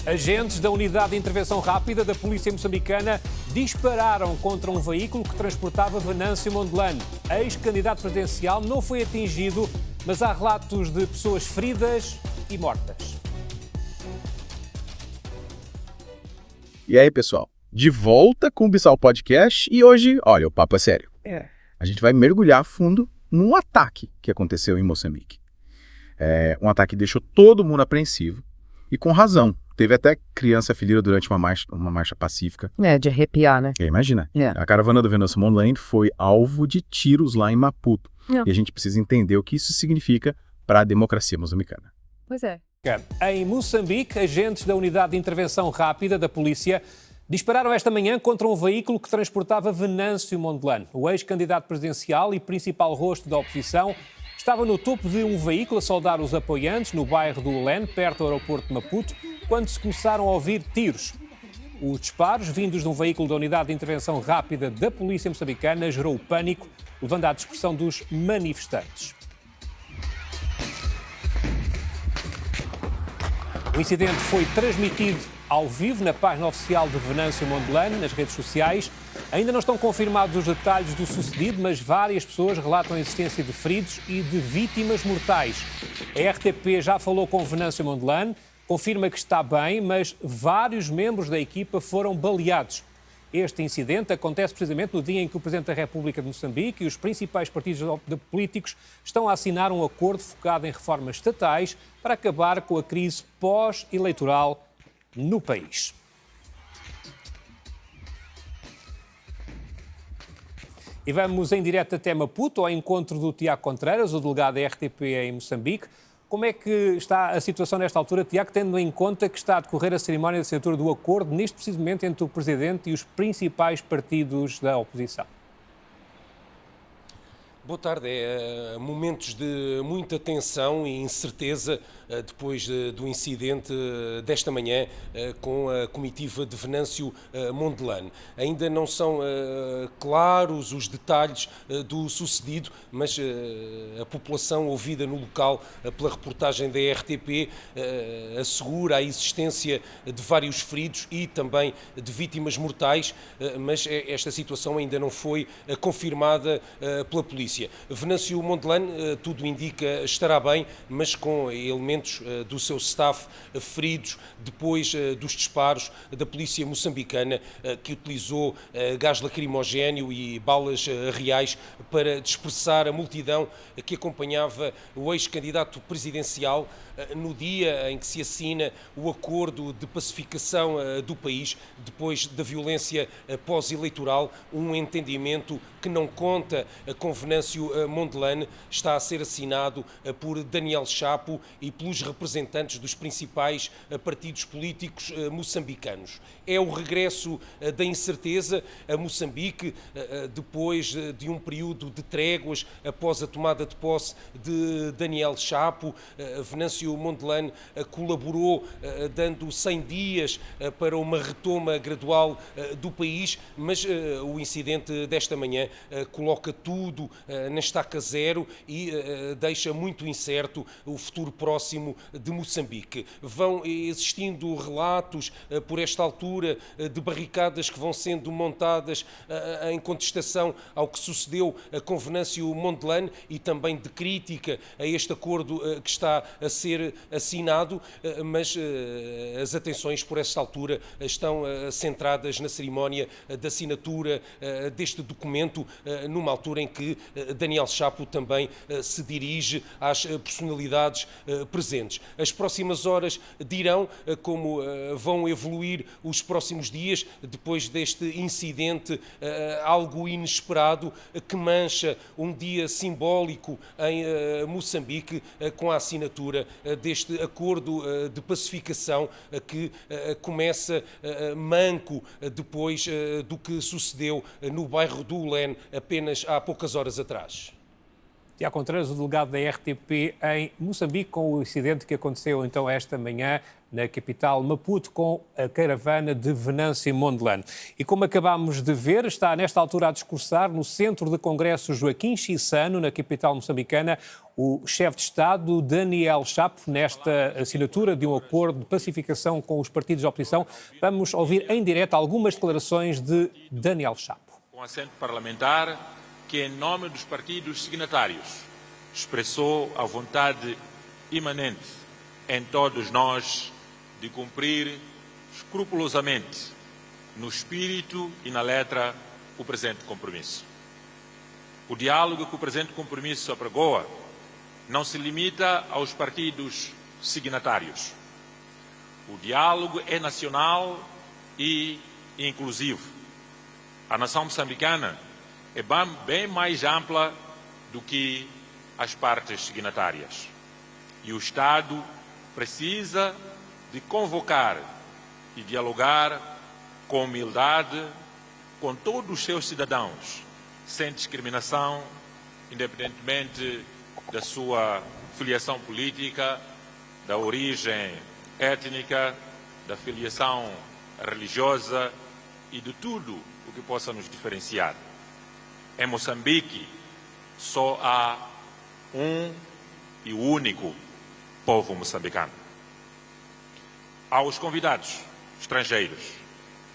Agentes da Unidade de Intervenção Rápida da Polícia Moçambicana dispararam contra um veículo que transportava Venâncio Mondlane. Ex-candidato presidencial não foi atingido, mas há relatos de pessoas feridas e mortas. E aí, pessoal? De volta com o Bissau Podcast e hoje, olha, o papo é sério. A gente vai mergulhar a fundo num ataque que aconteceu em Moçambique. Um ataque que deixou todo mundo apreensivo e com razão. Teve até criança ferida durante uma marcha pacífica. De arrepiar, né? Imagina. A caravana do Venâncio Mondlane foi alvo de tiros lá em Maputo. E a gente precisa entender o que isso significa para a democracia moçambicana. Pois é. Em Moçambique, agentes da Unidade de Intervenção Rápida da Polícia dispararam esta manhã contra um veículo que transportava Venâncio Mondlane. O ex-candidato presidencial e principal rosto da oposição estava no topo de um veículo a saudar os apoiantes no bairro do Ulene, perto do aeroporto de Maputo, quando se começaram a ouvir tiros. Os disparos, vindos de um veículo da Unidade de Intervenção Rápida da Polícia Moçambicana, gerou o pânico, levando à dispersão dos manifestantes. O incidente foi transmitido ao vivo na página oficial de Venâncio Mondlane, nas redes sociais. Ainda não estão confirmados os detalhes do sucedido, mas várias pessoas relatam a existência de feridos e de vítimas mortais. A RTP já falou com Venâncio Mondlane, confirma que está bem, mas vários membros da equipa foram baleados. Este incidente acontece precisamente no dia em que o Presidente da República de Moçambique e os principais partidos políticos estão a assinar um acordo focado em reformas estatais para acabar com a crise pós-eleitoral no país. E vamos em direto até Maputo, ao encontro do Tiago Contreiras, o delegado da RTP em Moçambique. Como é que está a situação nesta altura, Tiago, tendo em conta que está a decorrer a cerimónia de assinatura do acordo, neste preciso momento, entre o Presidente e os principais partidos da oposição? Boa tarde. Momentos de muita tensão e incerteza depois do incidente desta manhã com a comitiva de Venâncio Mondlane. Ainda não são claros os detalhes do sucedido, mas a população ouvida no local pela reportagem da RTP assegura a existência de vários feridos e também de vítimas mortais, mas esta situação ainda não foi confirmada pela polícia. Venâncio Mondlane, tudo indica, estará bem, mas com elementos do seu staff feridos depois dos disparos da polícia moçambicana, que utilizou gás lacrimogéneo e balas reais para dispersar a multidão que acompanhava o ex-candidato presidencial no dia em que se assina o acordo de pacificação do país, depois da violência pós-eleitoral. Um entendimento que não conta com Venâncio Mondlane está a ser assinado por Daniel Chapo e pelos representantes dos principais partidos políticos moçambicanos. É o regresso da incerteza a Moçambique, depois de um período de tréguas após a tomada de posse de Daniel Chapo. Venâncio Mondlane colaborou dando 100 dias para uma retoma gradual do país, mas o incidente desta manhã coloca tudo na estaca zero e deixa muito incerto o futuro próximo de Moçambique. Vão existindo relatos por esta altura de barricadas que vão sendo montadas em contestação ao que sucedeu com Venâncio Mondlane e também de crítica a este acordo que está a ser assinado, mas as atenções por esta altura estão centradas na cerimónia de assinatura deste documento, numa altura em que Daniel Chapo também se dirige às personalidades presentes. As próximas horas dirão como vão evoluir os próximos dias, depois deste incidente algo inesperado que mancha um dia simbólico em Moçambique com a assinatura deste acordo de pacificação que começa manco depois do que sucedeu no bairro do Ulene apenas há poucas horas atrás. Tiago Contreras, o delegado da RTP em Moçambique, com o incidente que aconteceu então esta manhã na capital Maputo com a caravana de Venâncio Mondlane. E como acabámos de ver, está nesta altura a discursar no Centro de Congresso Joaquim Chissano, na capital moçambicana, o chefe de Estado Daniel Chapo, nesta assinatura de um acordo de pacificação com os partidos de oposição. Vamos ouvir em direto algumas declarações de Daniel Chapo. Com assento parlamentar, que em nome dos partidos signatários expressou a vontade imanente em todos nós de cumprir escrupulosamente, no espírito e na letra, o presente compromisso. O diálogo que o presente compromisso apregoa não se limita aos partidos signatários. O diálogo é nacional e inclusivo. A nação moçambicana é bem mais ampla do que as partes signatárias. E o Estado precisa de convocar e dialogar com humildade com todos os seus cidadãos, sem discriminação, independentemente da sua filiação política, da origem étnica, da filiação religiosa e de tudo o que possa nos diferenciar. Em Moçambique, só há um e único povo moçambicano. Aos convidados estrangeiros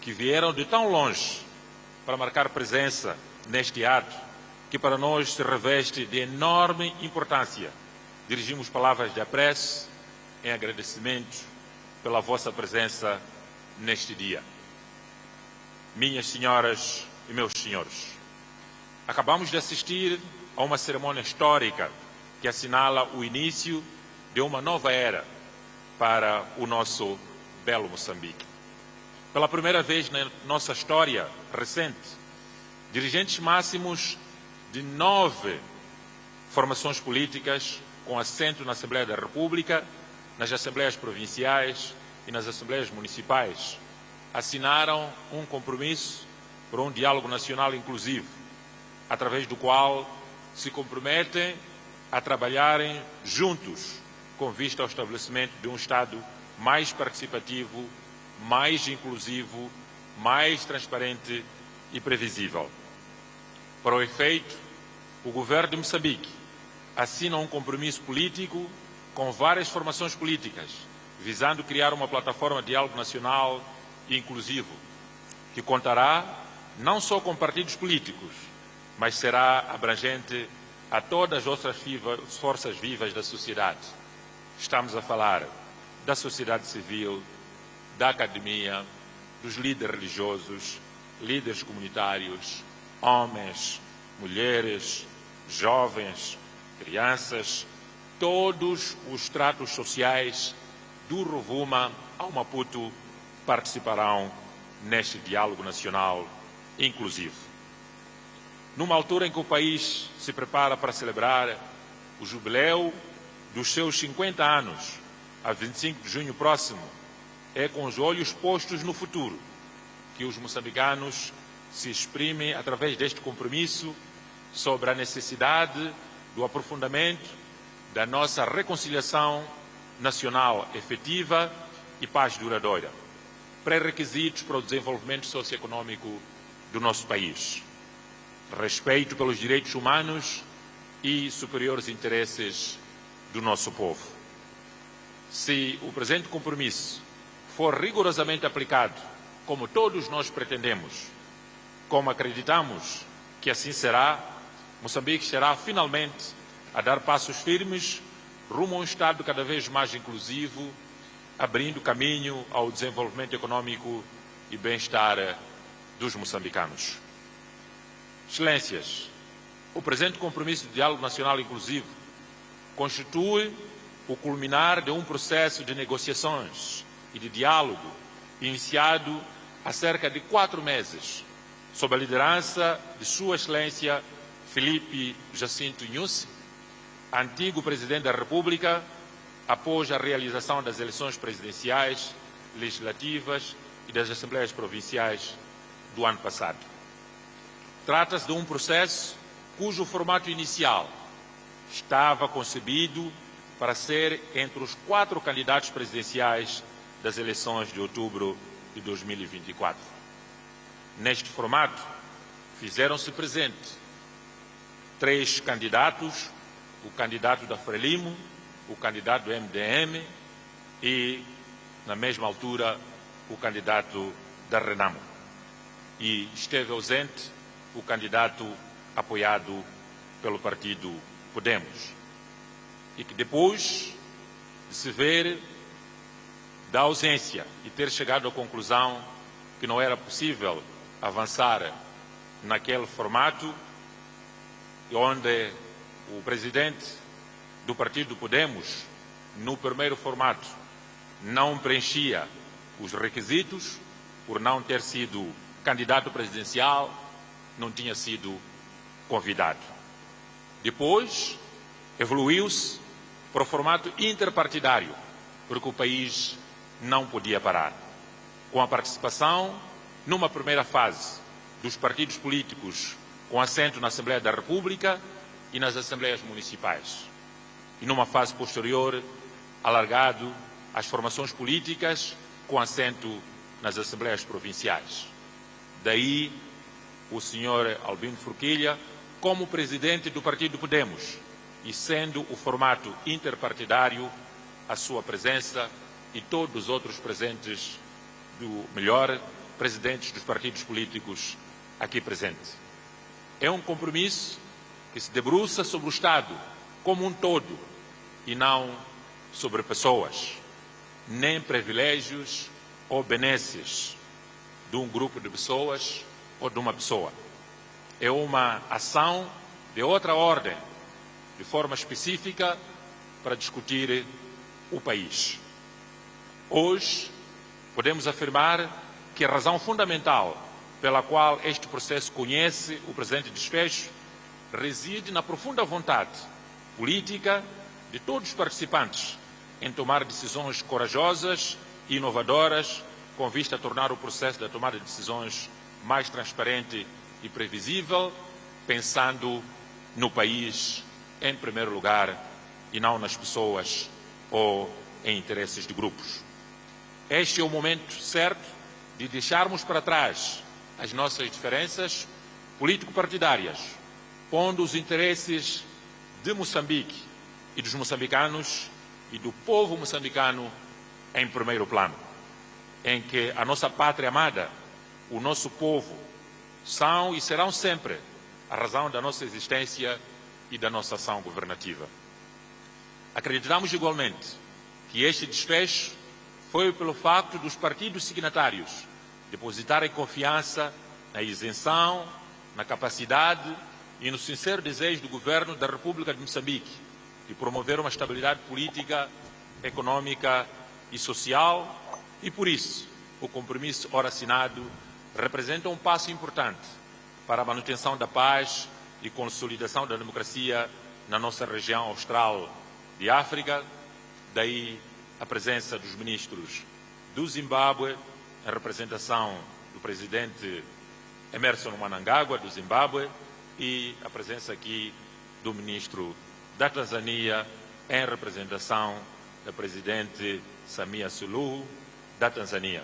que vieram de tão longe para marcar presença neste ato, que para nós se reveste de enorme importância, dirigimos palavras de apreço em agradecimento pela vossa presença neste dia. Minhas senhoras e meus senhores, acabamos de assistir a uma cerimônia histórica que assinala o início de uma nova era para o nosso belo Moçambique. Pela primeira vez na nossa história recente, dirigentes máximos de 9 formações políticas com assento na Assembleia da República, nas Assembleias Provinciais e nas Assembleias Municipais assinaram um compromisso por um diálogo nacional inclusivo, através do qual se comprometem a trabalharem juntos com vista ao estabelecimento de um Estado mais participativo, mais inclusivo, mais transparente e previsível. Para o efeito, o governo de Moçambique assina um compromisso político com várias formações políticas, visando criar uma plataforma de diálogo nacional e inclusivo, que contará não só com partidos políticos, mas será abrangente a todas as outras forças vivas da sociedade. Estamos a falar da sociedade civil, da academia, dos líderes religiosos, líderes comunitários, homens, mulheres, jovens, crianças, todos os estratos sociais do Rovuma ao Maputo participarão neste diálogo nacional inclusivo. Numa altura em que o país se prepara para celebrar o jubileu dos seus 50 anos, a 25 de junho próximo, é com os olhos postos no futuro que os moçambicanos se exprimem através deste compromisso sobre a necessidade do aprofundamento da nossa reconciliação nacional efetiva e paz duradoura, pré-requisitos para o desenvolvimento socioeconômico do nosso país, respeito pelos direitos humanos e superiores interesses do nosso povo. Se o presente compromisso for rigorosamente aplicado, como todos nós pretendemos, como acreditamos que assim será, Moçambique será finalmente a dar passos firmes rumo a um Estado cada vez mais inclusivo, abrindo caminho ao desenvolvimento econômico e bem-estar dos moçambicanos. Excelências, o presente compromisso de diálogo nacional inclusivo constitui o culminar de um processo de negociações e de diálogo iniciado há cerca de 4 meses, sob a liderança de Sua Excelência Filipe Jacinto Nyusi, antigo Presidente da República, após a realização das eleições presidenciais, legislativas e das Assembleias Provinciais do ano passado. Trata-se de um processo cujo formato inicial estava concebido para ser entre os 4 candidatos presidenciais das eleições de outubro de 2024. Neste formato, fizeram-se presente 3 candidatos, o candidato da Frelimo, o candidato do MDM e, na mesma altura, o candidato da Renamo. E esteve ausente o candidato apoiado pelo partido Podemos. E que depois de se ver da ausência e ter chegado à conclusão que não era possível avançar naquele formato, onde o presidente do partido Podemos, no primeiro formato, não preenchia os requisitos, por não ter sido candidato presidencial, não tinha sido convidado. Depois, evoluiu-se para o formato interpartidário, porque o país não podia parar. Com a participação, numa primeira fase, dos partidos políticos com assento na Assembleia da República e nas Assembleias Municipais. E numa fase posterior, alargado às formações políticas com assento nas Assembleias Provinciais. Daí, o senhor Albino Forquilha, como presidente do partido Podemos, e sendo o formato interpartidário, a sua presença e todos os outros presentes do melhor, presidentes dos partidos políticos aqui presentes. É um compromisso que se debruça sobre o Estado como um todo e não sobre pessoas, nem privilégios ou benesses de um grupo de pessoas ou de uma pessoa. É uma ação de outra ordem, de forma específica, para discutir o país. Hoje, podemos afirmar que a razão fundamental pela qual este processo conhece o presente desfecho reside na profunda vontade política de todos os participantes em tomar decisões corajosas e inovadoras com vista a tornar o processo da tomada de decisões mais transparente e previsível, pensando no país em primeiro lugar e não nas pessoas ou em interesses de grupos. Este é o momento certo de deixarmos para trás as nossas diferenças político-partidárias, pondo os interesses de Moçambique e dos moçambicanos e do povo moçambicano em primeiro plano, em que a nossa pátria amada, o nosso povo, são e serão sempre a razão da nossa existência e da nossa ação governativa. Acreditamos igualmente que este desfecho foi pelo facto dos partidos signatários depositarem confiança na isenção, na capacidade e no sincero desejo do governo da República de Moçambique de promover uma estabilidade política, econômica e social, e por isso o compromisso ora assinado representa um passo importante para a manutenção da paz e consolidação da democracia na nossa região austral de África. Daí a presença dos ministros do Zimbábue, em representação do presidente Emmerson Mnangagwa, do Zimbábue, e a presença aqui do ministro da Tanzânia, em representação da presidente Samia Suluhu, da Tanzânia.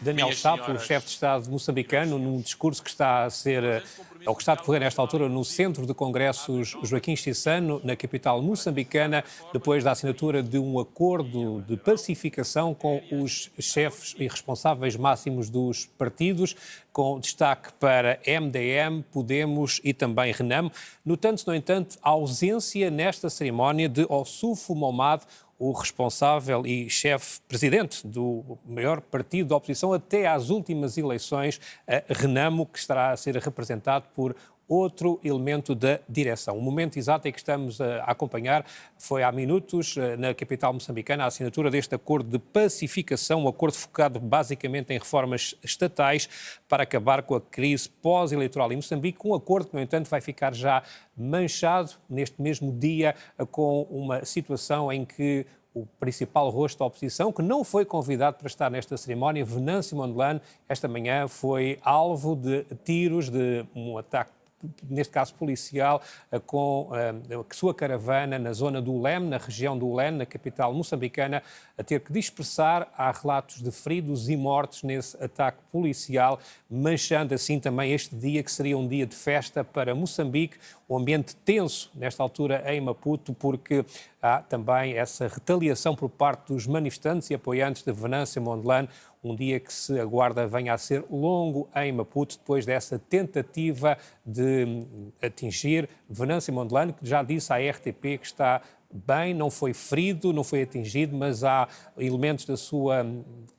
Daniel Chapo, o chefe de Estado moçambicano, num discurso que está a ser, ou que está a decorrer nesta altura no Centro de Congressos Joaquim Chissano, na capital moçambicana, depois da assinatura de um acordo de pacificação com os chefes e responsáveis máximos dos partidos, com destaque para MDM, Podemos e também Renamo, notando-se, no entanto, a ausência nesta cerimónia de Ossufo Momad, o responsável e chefe-presidente do maior partido da oposição até às últimas eleições, Renamo, que estará a ser representado por outro elemento da direção. O momento exato em que estamos a acompanhar foi há minutos, na capital moçambicana, a assinatura deste acordo de pacificação, um acordo focado basicamente em reformas estatais para acabar com a crise pós-eleitoral em Moçambique, um acordo que, no entanto, vai ficar já manchado neste mesmo dia com uma situação em que o principal rosto da oposição, que não foi convidado para estar nesta cerimónia, Venâncio Mondlane, esta manhã foi alvo de tiros, de um ataque neste caso policial, com a sua caravana na zona do Lem, na região do Lem, na capital moçambicana, a ter que dispersar. Há relatos de feridos e mortos nesse ataque policial, manchando assim também este dia, que seria um dia de festa para Moçambique. O ambiente tenso nesta altura em Maputo, porque há também essa retaliação por parte dos manifestantes e apoiantes de Venâncio Mondlane, um dia que se aguarda venha a ser longo em Maputo, depois dessa tentativa de atingir Venâncio Mondlane, que já disse à RTP que está bem, não foi ferido, não foi atingido, mas há elementos da sua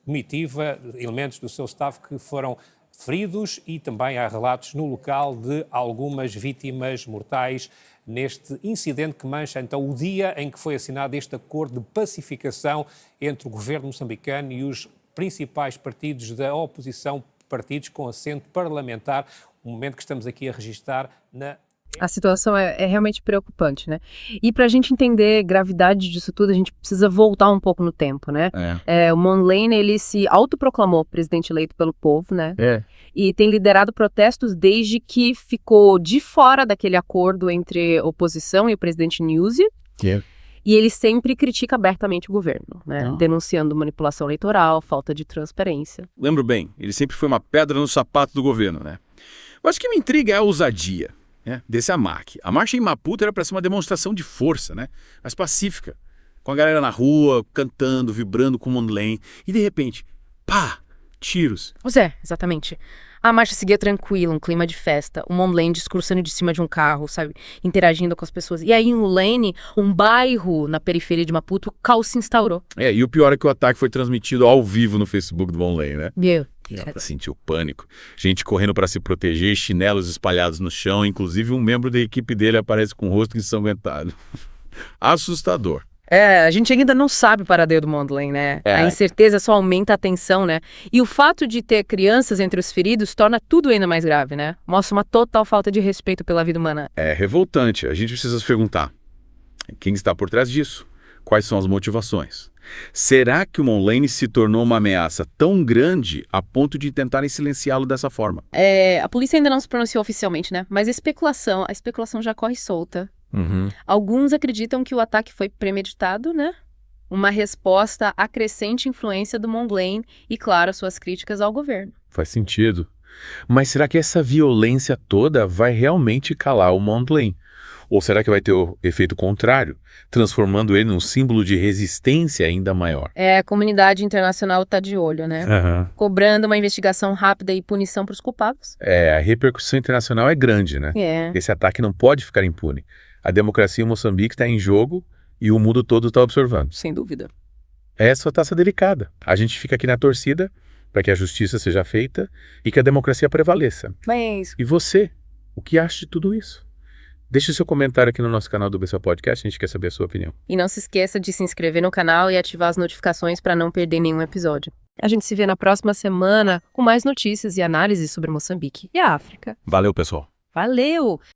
comitiva, elementos do seu staff que foram feridos, e também há relatos no local de algumas vítimas mortais neste incidente que mancha então o dia em que foi assinado este acordo de pacificação entre o governo moçambicano e os principais partidos da oposição, partidos com assento parlamentar, um momento que estamos aqui a registrar na... A situação é realmente preocupante, né? E para a gente entender a gravidade disso tudo, a gente precisa voltar um pouco no tempo, né? O Mondlane, ele se autoproclamou presidente eleito pelo povo, né? E tem liderado protestos desde que ficou de fora daquele acordo entre a oposição e o presidente Nyusi. E ele sempre critica abertamente o governo, né? Denunciando manipulação eleitoral, falta de transparência. Lembro bem, ele sempre foi uma pedra no sapato do governo, né? Mas o que me intriga é a ousadia, né, desse AMAC. A marcha em Maputo era para ser uma demonstração de força, né? Mas pacífica, com a galera na rua, cantando, vibrando com o Mondlane. E de repente, pá, tiros. Pois é, exatamente. A marcha seguia tranquila, um clima de festa, o Mondlane discursando de cima de um carro, sabe, interagindo com as pessoas. E aí em Lulene, um bairro na periferia de Maputo, o caos se instaurou. E o pior é que o ataque foi transmitido ao vivo no Facebook do Mondlane, né? Sentiu pânico. Gente correndo para se proteger, chinelos espalhados no chão, inclusive um membro da equipe dele aparece com o rosto ensanguentado. Assustador. A gente ainda não sabe o paradeiro do Mondlane, né? A incerteza só aumenta a tensão, né? E o fato de ter crianças entre os feridos torna tudo ainda mais grave, né? Mostra uma total falta de respeito pela vida humana. É revoltante. A gente precisa se perguntar: quem está por trás disso? Quais são as motivações? Será que o Mondlane se tornou uma ameaça tão grande a ponto de tentarem silenciá-lo dessa forma? A polícia ainda não se pronunciou oficialmente, né? Mas a especulação já corre solta. Alguns acreditam que o ataque foi premeditado, né? Uma resposta à crescente influência do Mondlane e, claro, suas críticas ao governo. Faz sentido. Mas será que essa violência toda vai realmente calar o Mondlane? Ou será que vai ter o efeito contrário, transformando ele num símbolo de resistência ainda maior? A comunidade internacional está de olho, né? Cobrando uma investigação rápida e punição para os culpados. A repercussão internacional é grande, né? Esse ataque não pode ficar impune. A democracia em Moçambique está em jogo e o mundo todo está observando. Sem dúvida. Essa é a taça delicada. A gente fica aqui na torcida para que a justiça seja feita e que a democracia prevaleça. Mas... E você? O que acha de tudo isso? Deixe o seu comentário aqui no nosso canal do BC Podcast, a gente quer saber a sua opinião. E não se esqueça de se inscrever no canal e ativar as notificações para não perder nenhum episódio. A gente se vê na próxima semana com mais notícias e análises sobre Moçambique e a África. Valeu, pessoal. Valeu!